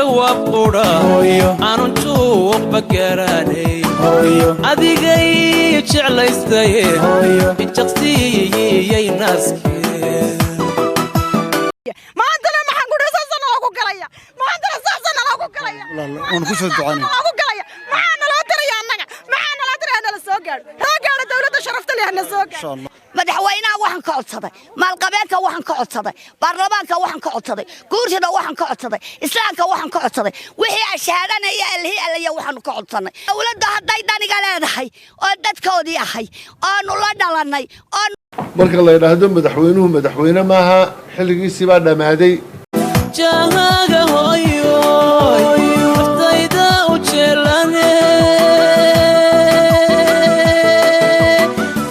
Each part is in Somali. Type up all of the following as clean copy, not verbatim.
jawaab qura aanu tuuq bagaranay adigay jeclaystay injaqsiyay naaskee maantana maxaan ku dhasana lagu galaya maantana saasana lagu galaya waan ku soo ducaynaa lagu galaya maxaan la tiraya annaga maxaan la tiraya la soo gaar dawladda sharafta leh na soo gaar madaxweynaha waxaan ka codsaday maalqabeedka waxaan ka codsaday baarlamaanka waxaan ka codsaday guurshada waxaan ka codsaday islaamka waxaan ka codsaday wixii ashaadanaya alhiya waxaan ka codsanay dawladda haday daniga leedahay oo dadkoodii ahay oo la dhalanay marka la yiraahdo madaxweynuhu madaxweyne maaha xilligiisii baa dhamaaday jahaaga hooyo naftayda u jeelane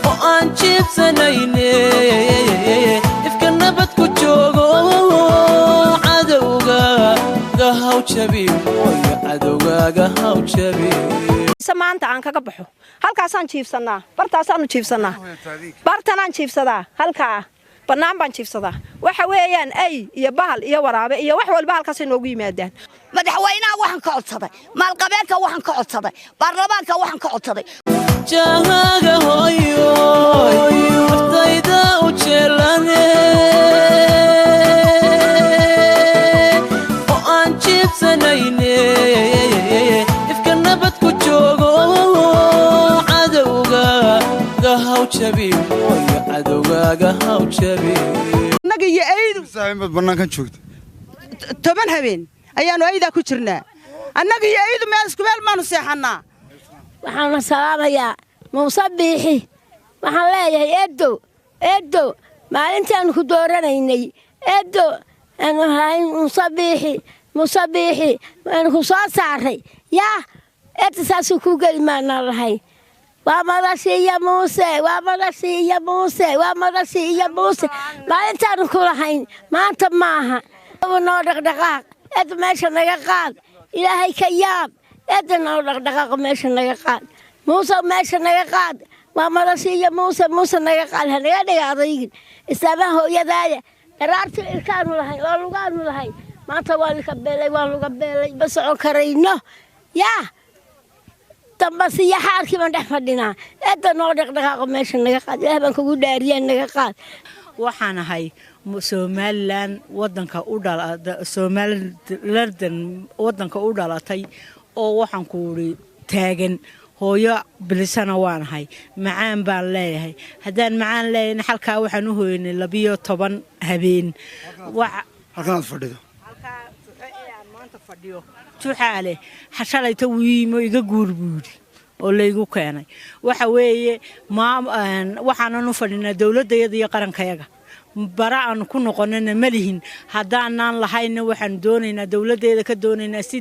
oo aan jibsanayne ifka nabad ku joogo cadowgaaga haw jabin hooyo cadowgaaga haw jabin maanta aan kaga baxo halkaasaan jiifsanaa bartaasaanu jiifsanaa bartanaan jiifsadaa halkaa bannaan baan jiifsadaa waxa weeyaan ay iyo bahal iyo waraabe iyo wax walba halkaas inoogu yimaadaan madaxweynaha waxaan ka codsaday maalqabeedka waxaan ka codsaday baarlamaanka waxaan ka codsaday jahaaga hooyo naftayda u jeelane oo aan jiibsanayne ifka nabad ku joogo cadowgaaga haw jabin hooyo cadowgaaga haw jabin annaga iyo aydu saaxiibad bannaankan joogta 10 habeen ayaanu ayda ku jirnaa annaga iyo aydu meel isku meel maanu seexanaa waxaan salaamayaa Muuse Biixi waxaan leeyahay eedo maalintaan ku dooranaynay eedo aanu hayn Muuse Biixi aan ku soo saaray yaa eedo saas ku galmaana lahay waa madashiya Muuse maalintaan ku lahayn maanta maaha noo dhaqdhaqaaq eedo meesha naga qaad ilaahay ka yaab eedo noo dhaqdhaqaaq meesha naga qaad Muuse meesha naga qaad waa madashiya Muuse naga qaad hanaga dhigaadayeen islaamaha hooyadaaya daraartii ilkaanu lahayn oo lugaanu lahayn maanta waa laga beelay bas oo karayno yaa tambasiya xaarkii baan dhex fadhinaa eedo noo dhaqdhaqaaq meesha naga qaad ilaahay baan kugu dhaariyay naga qaad waxaan ahay Somaliland wadanka u dhalatay Somaliland wadanka u dhalatay oo waxaan ku wuri taagan hooyo bilisana waan ahay macaan baan leeyahay hadaan macaan leeyahay halka waxaan u hooynay 12 habeen halkaan fadhido maanta fadhiyo tuxaale xashalayta wiimo iga guurbuudi oo laygu keenay waxa weeye waxaan u fadhinaa dawladdeeda iyo qarankayaga bara aan ku noqonana malihin hadaan lahayn waxaan doonaynaa dawladdeeda ka doonaynaa si